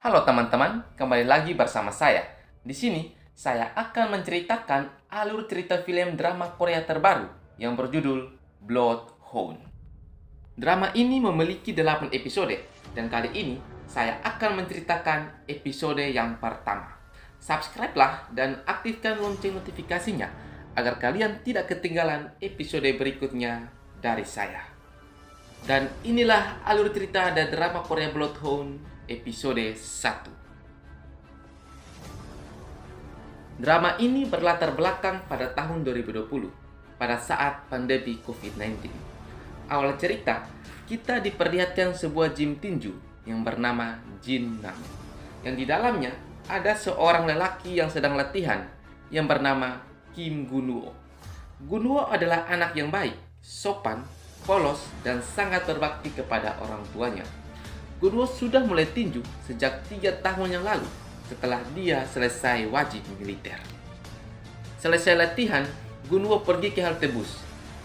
Halo teman-teman, kembali lagi bersama saya. Di sini, saya akan menceritakan alur cerita film drama Korea terbaru yang berjudul Bloodhound. Drama ini memiliki 8 episode, dan kali ini saya akan menceritakan episode yang pertama. Subscribe-lah dan aktifkan lonceng notifikasinya agar kalian tidak ketinggalan episode berikutnya dari saya. Dan inilah alur cerita dari drama Korea Bloodhound episode 1. Drama ini berlatar belakang pada tahun 2020, pada saat pandemi COVID-19. Awal cerita, kita diperlihatkan sebuah gym tinju yang bernama Jin Nam, yang di dalamnya ada seorang lelaki yang sedang latihan yang bernama Kim Gunwoo. Gunwoo adalah anak yang baik, sopan, polos, dan sangat berbakti kepada orang tuanya. Gunwoo sudah mulai tinju sejak 3 tahun yang lalu setelah dia selesai wajib militer. Selesai latihan, Gunwoo pergi ke halte bus.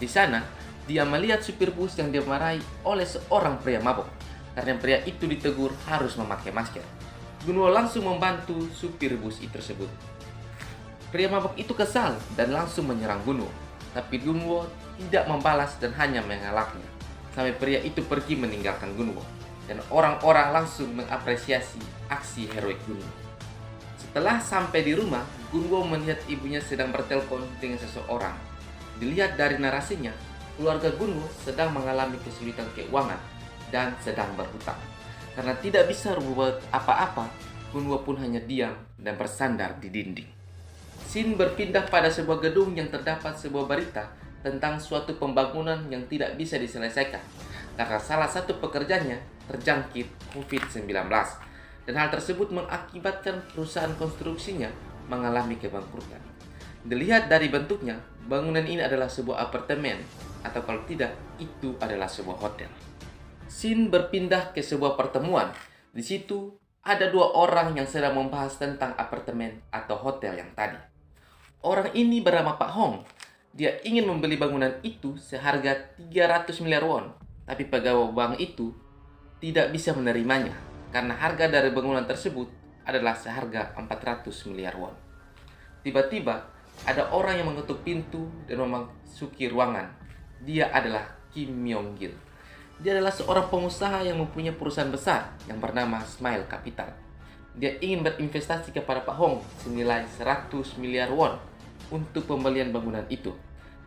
Di sana, dia melihat supir bus yang dimarahi oleh seorang pria mabuk karena pria itu ditegur harus memakai masker. Gunwoo langsung membantu supir bus itu tersebut. Pria mabuk itu kesal dan langsung menyerang Gunwoo, tapi Gunwoo tidak membalas dan hanya mengelaknya sampai pria itu pergi meninggalkan Gunwoo. Dan orang-orang langsung mengapresiasi aksi heroik Gunwoo. Setelah sampai di rumah, Gunwoo melihat ibunya sedang bertelepon dengan seseorang. Dilihat dari narasinya, keluarga Gunwoo sedang mengalami kesulitan keuangan dan sedang berhutang. Karena tidak bisa berbuat apa-apa, Gunwoo pun hanya diam dan bersandar di dinding. Scene berpindah pada sebuah gedung yang terdapat sebuah berita tentang suatu pembangunan yang tidak bisa diselesaikan karena salah satu pekerjanya terjangkit COVID-19, dan hal tersebut mengakibatkan perusahaan konstruksinya mengalami kebangkrutan. Dilihat dari bentuknya, bangunan ini adalah sebuah apartemen, atau kalau tidak, itu adalah sebuah hotel. Scene berpindah ke sebuah pertemuan. Di situ ada 2 orang yang sedang membahas tentang apartemen atau hotel yang tadi. Orang ini bernama Pak Hong. Dia ingin membeli bangunan itu seharga 300 miliar won. Tapi pegawai bank itu tidak bisa menerimanya karena harga dari bangunan tersebut adalah seharga 400 miliar won. Tiba-tiba ada orang yang mengetuk pintu dan memasuki ruangan. Dia adalah Kim Myong-gil. Dia adalah seorang pengusaha yang mempunyai perusahaan besar yang bernama Smile Capital. Dia ingin berinvestasi kepada Pak Hong senilai 100 miliar won untuk pembelian bangunan itu,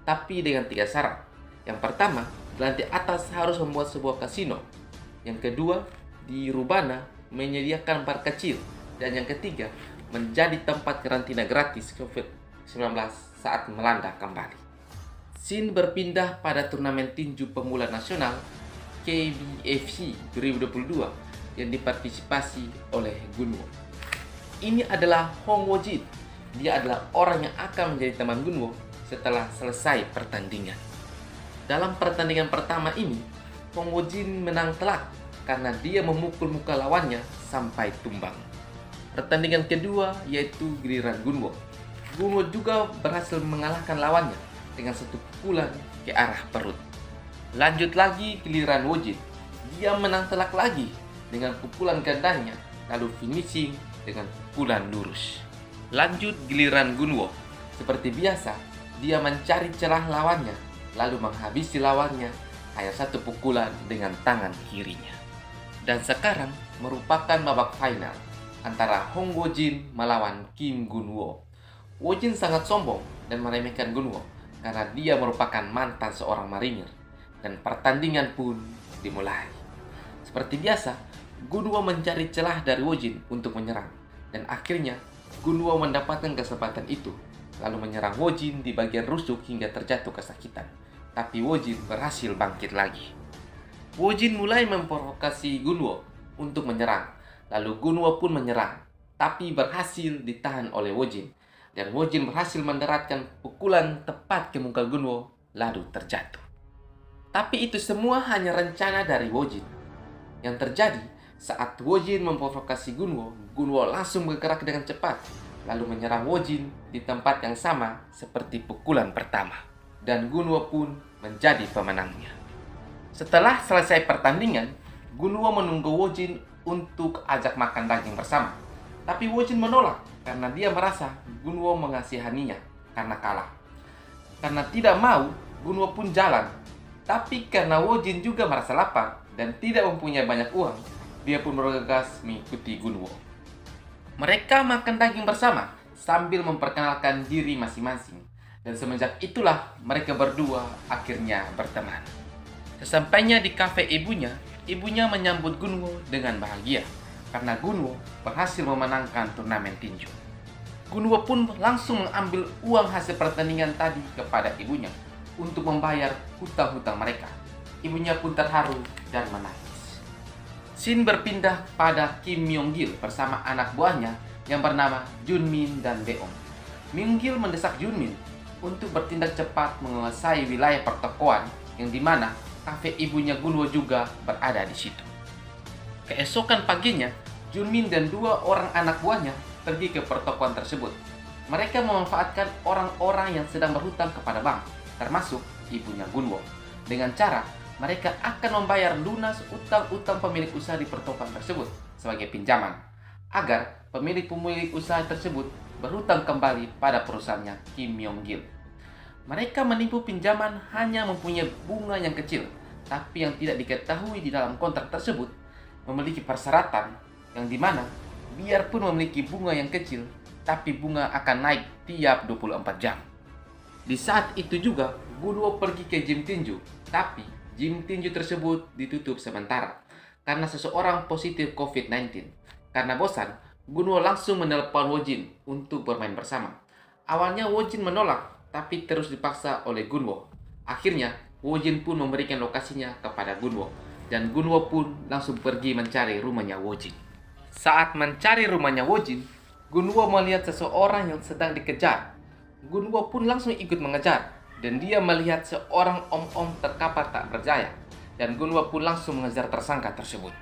tapi dengan 3 syarat. Yang pertama, di lantai atas harus membuat sebuah kasino. Yang kedua, di Rubana menyediakan bar kecil. Dan yang ketiga, menjadi tempat karantina gratis COVID-19 saat melanda kembali. Scene berpindah pada turnamen tinju pemula nasional KBFC 2022 yang dipartisipasi oleh Gunwoo. Ini adalah Hong Woo-jin. Dia adalah orang yang akan menjadi teman Gunwoo setelah selesai pertandingan. Dalam pertandingan pertama ini, Hong Woo-jin menang telak karena dia memukul muka lawannya sampai tumbang. Pertandingan kedua yaitu giliran Gunwoo. Gunwoo juga berhasil mengalahkan lawannya dengan 1 pukulan ke arah perut. Lanjut lagi giliran Woo-jin. Dia menang telak lagi dengan pukulan gandanya, lalu finishing dengan pukulan lurus. Lanjut giliran Gunwoo. Seperti biasa, dia mencari celah lawannya, lalu menghabisi lawannya hanya 1 pukulan dengan tangan kirinya. Dan sekarang merupakan babak final antara Hong Woo-jin melawan Kim Gunwoo. Woo-jin sangat sombong dan meremehkan Gunwoo karena dia merupakan mantan seorang marinir. Dan pertandingan pun dimulai. Seperti biasa, Gunwoo mencari celah dari Woo-jin untuk menyerang. Dan akhirnya, Gunwoo mendapatkan kesempatan itu, lalu menyerang Woo-jin di bagian rusuk hingga terjatuh kesakitan. Tapi Woo-jin berhasil bangkit lagi. Woo-jin mulai memprovokasi Gunwoo untuk menyerang. Lalu Gunwoo pun menyerang, tapi berhasil ditahan oleh Woo-jin. Dan Woo-jin berhasil mendaratkan pukulan tepat ke muka Gunwoo, lalu terjatuh. Tapi itu semua hanya rencana dari Woo-jin. Yang terjadi saat Woo-jin memprovokasi Gunwoo, Gunwoo langsung bergerak dengan cepat, lalu menyerang Woo-jin di tempat yang sama seperti pukulan pertama. Dan Gunwoo pun menjadi pemenangnya. Setelah selesai pertandingan, Gunwoo menunggu Woo-jin untuk ajak makan daging bersama. Tapi Wojin menolak karena dia merasa Gunwo mengasihaninya karena kalah. Karena tidak mau, Gunwo pun jalan. Tapi karena Wojin juga merasa lapar dan tidak mempunyai banyak uang, dia pun bergegas mengikuti Gunwo. Mereka makan daging bersama sambil memperkenalkan diri masing-masing. Dan semenjak itulah mereka berdua akhirnya berteman. Sesampainya di kafe ibunya menyambut Gunwo dengan bahagia karena Gunwo berhasil memenangkan turnamen tinju. Gunwo pun langsung mengambil uang hasil pertandingan tadi kepada ibunya untuk membayar hutang-hutang mereka. Ibunya pun terharu dan menangis. Scene berpindah pada Kim Myung-gil bersama anak buahnya yang bernama Junmin dan Beom. Myung-gil mendesak Junmin untuk bertindak cepat menguasai wilayah pertokoan yang dimana kafe ibunya Gunwo juga berada di situ. Keesokan paginya, Junmin dan 2 orang anak buahnya pergi ke pertokoan tersebut. Mereka memanfaatkan orang-orang yang sedang berhutang kepada bank, termasuk ibunya Gunwo. Dengan cara mereka akan membayar lunas utang-utang pemilik usaha di pertokoan tersebut sebagai pinjaman, agar pemilik usaha tersebut berhutang kembali pada perusahaannya Kim Myung-gil. Mereka menipu pinjaman hanya mempunyai bunga yang kecil, tapi yang tidak diketahui di dalam kontrak tersebut memiliki persyaratan yang dimana biarpun memiliki bunga yang kecil, tapi bunga akan naik tiap 24 jam. Di saat itu juga, Gunwo pergi ke gym tinju, tapi gym tinju tersebut ditutup sementara karena seseorang positif COVID-19. Karena bosan, Gunwo langsung menelpon Wojin untuk bermain bersama. Awalnya Wojin menolak, tapi terus dipaksa oleh Gunwo. Akhirnya, Wojin pun memberikan lokasinya kepada Gunwo, dan Gunwo pun langsung pergi mencari rumahnya Wojin. Saat mencari rumahnya Wojin, Gunwo melihat seseorang yang sedang dikejar. Gunwo pun langsung ikut mengejar, dan dia melihat seorang om-om terkapar tak berdaya, dan Gunwo pun langsung mengejar tersangka tersebut.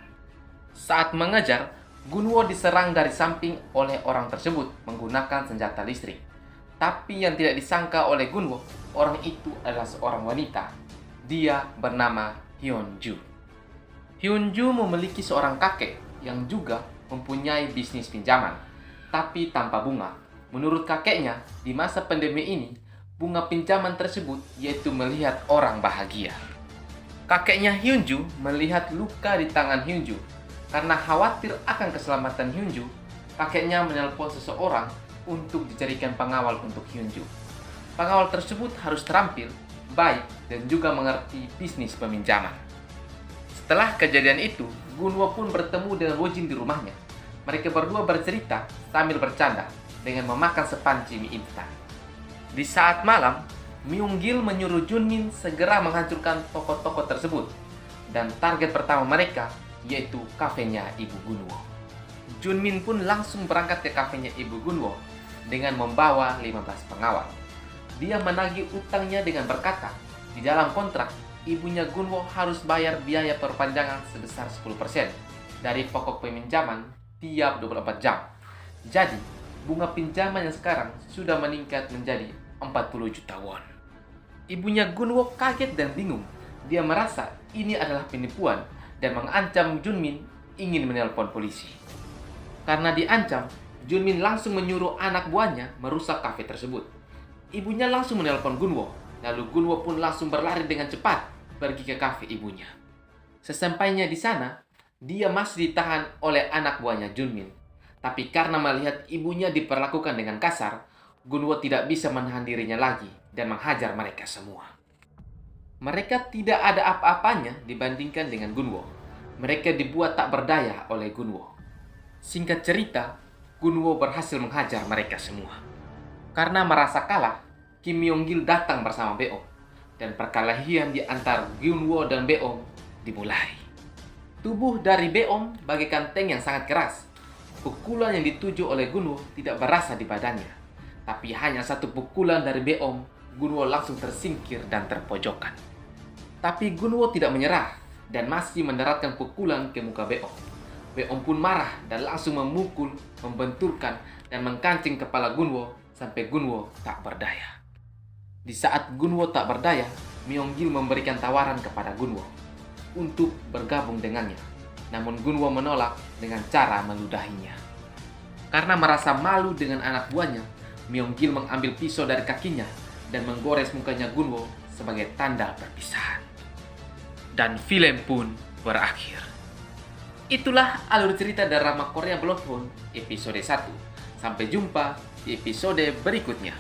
Saat mengejar, Gunwo diserang dari samping oleh orang tersebut menggunakan senjata listrik. Tapi yang tidak disangka oleh Gunwo, orang itu adalah seorang wanita. Dia bernama Hyunju. Hyunju memiliki seorang kakek yang juga mempunyai bisnis pinjaman, tapi tanpa bunga. Menurut kakeknya, di masa pandemi ini, bunga pinjaman tersebut yaitu melihat orang bahagia. Kakeknya Hyunju melihat luka di tangan Hyunju. Karena khawatir akan keselamatan Hyunju, kakeknya menelpon seseorang untuk dijadikan pengawal untuk Hyunju. Pengawal tersebut harus terampil, baik, dan juga mengerti bisnis peminjaman. Setelah kejadian itu, Gunwo pun bertemu dengan Wojin di rumahnya. Mereka berdua bercerita sambil bercanda dengan memakan sepanci mie instan. Di saat malam, Myung-gil menyuruh Junmin segera menghancurkan toko-toko tersebut. Dan target pertama mereka yaitu kafenya Ibu Gunwo. Junmin pun langsung berangkat ke kafenya Ibu Gunwo dengan membawa 15 pengawal. Dia menagih utangnya dengan berkata, di dalam kontrak, ibunya Gunwo harus bayar biaya perpanjangan sebesar 10% dari pokok peminjaman tiap 24 jam. Jadi, bunga pinjaman yang sekarang sudah meningkat menjadi 40 juta won. Ibunya Gunwo kaget dan bingung. Dia merasa ini adalah penipuan dan mengancam Junmin ingin menelpon polisi. Karena diancam, Junmin langsung menyuruh anak buahnya merusak kafe tersebut. Ibunya langsung menelpon Gunwo, lalu Gunwo pun langsung berlari dengan cepat pergi ke kafe ibunya. Sesampainya di sana, dia masih ditahan oleh anak buahnya Junmin. Tapi karena melihat ibunya diperlakukan dengan kasar, Gunwo tidak bisa menahan dirinya lagi dan menghajar mereka semua. Mereka tidak ada apa-apanya dibandingkan dengan Gunwo. Mereka dibuat tak berdaya oleh Gunwo. Singkat cerita, Gunwo berhasil menghajar mereka semua. Karena merasa kalah, Kim Myung-gil datang bersama Beom. Dan perkelahian di antara Gunwo dan Beom dimulai. Tubuh dari Beom bagaikan tank yang sangat keras. Pukulan yang dituju oleh Gunwo tidak berasa di badannya. Tapi hanya satu pukulan dari Beom, Gunwo langsung tersingkir dan terpojokkan. Tapi Gunwo tidak menyerah dan masih mendaratkan pukulan ke muka Beom. Beom pun marah dan langsung memukul, membenturkan, dan mengkancing kepala Gunwo sampai Gunwo tak berdaya. Di saat Gunwo tak berdaya, Myung-gil memberikan tawaran kepada Gunwo untuk bergabung dengannya. Namun Gunwo menolak dengan cara meludahinya. Karena merasa malu dengan anak buahnya, Myeonggil mengambil pisau dari kakinya dan menggores mukanya Gunwo sebagai tanda perpisahan. Dan film pun berakhir. Itulah alur cerita drama Korea Bloodhound episode 1. Sampai jumpa di episode berikutnya.